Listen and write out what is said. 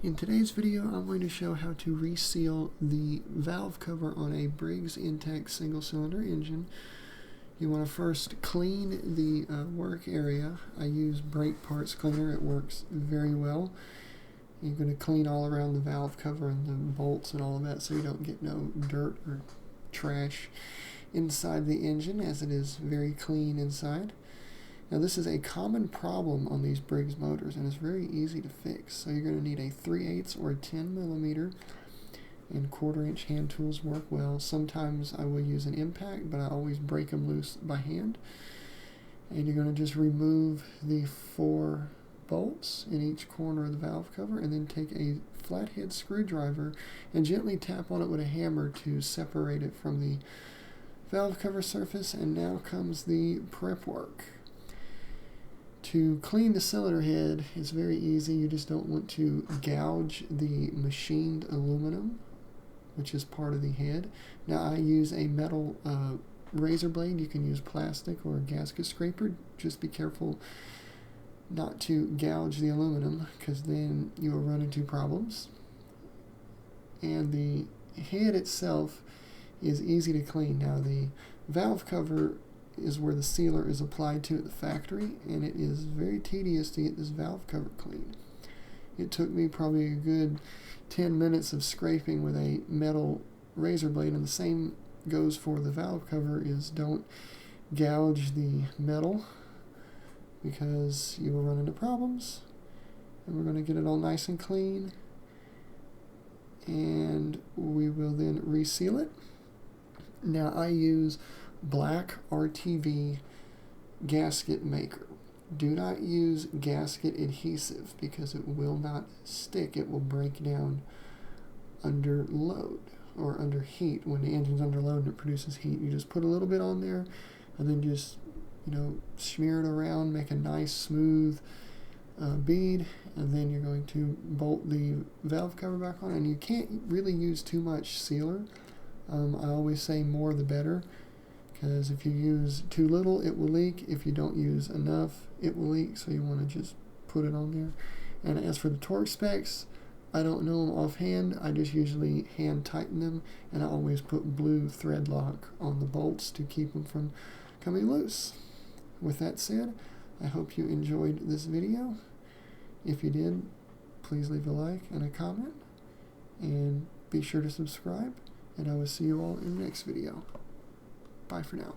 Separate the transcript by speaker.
Speaker 1: In today's video, I'm going to show how to reseal the valve cover on a Briggs Intek single-cylinder engine. You want to first clean the work area. I use brake parts cleaner. It works very well. You're going to clean all around the valve cover and the bolts and all of that so you don't get no dirt or trash inside the engine, as it is very clean inside. Now this is a common problem on these Briggs motors, and it's very easy to fix. So you're going to need a 3/8 or a 10 millimeter, and 1/4 inch hand tools work well. Sometimes I will use an impact, but I always break them loose by hand. And you're going to just remove the 4 bolts in each corner of the valve cover, and then take a flathead screwdriver and gently tap on it with a hammer to separate it from the valve cover surface. And now comes the prep work. To clean the cylinder head is very easy. You just don't want to gouge the machined aluminum, which is part of the head. Now I use a metal razor blade. You can use plastic or a gasket scraper. Just be careful not to gouge the aluminum, because then you will run into problems. And the head itself is easy to clean. Now the valve cover is where the sealer is applied to at the factory, and it is very tedious to get this valve cover clean. It took me probably a good 10 minutes of scraping with a metal razor blade, and the same goes for the valve cover. Is don't gouge the metal, because you will run into problems. And we're going to get it all nice and clean, and we will then reseal it. Now I use black RTV gasket maker. Do not use gasket adhesive, because it will not stick. It will break down under load or under heat. When the engine's under load and it produces heat, you just put a little bit on there and then just smear it around, make a nice smooth bead, and then you're going to bolt the valve cover back on. And you can't really use too much sealer. I always say more the better, because if you use too little, it will leak. If you don't use enough, it will leak. So you want to just put it on there. And as for the torque specs, I don't know them offhand. I just usually hand tighten them, and I always put blue thread lock on the bolts to keep them from coming loose. With that said, I hope you enjoyed this video. If you did, please leave a like and a comment, and be sure to subscribe, and I will see you all in the next video. Bye for now.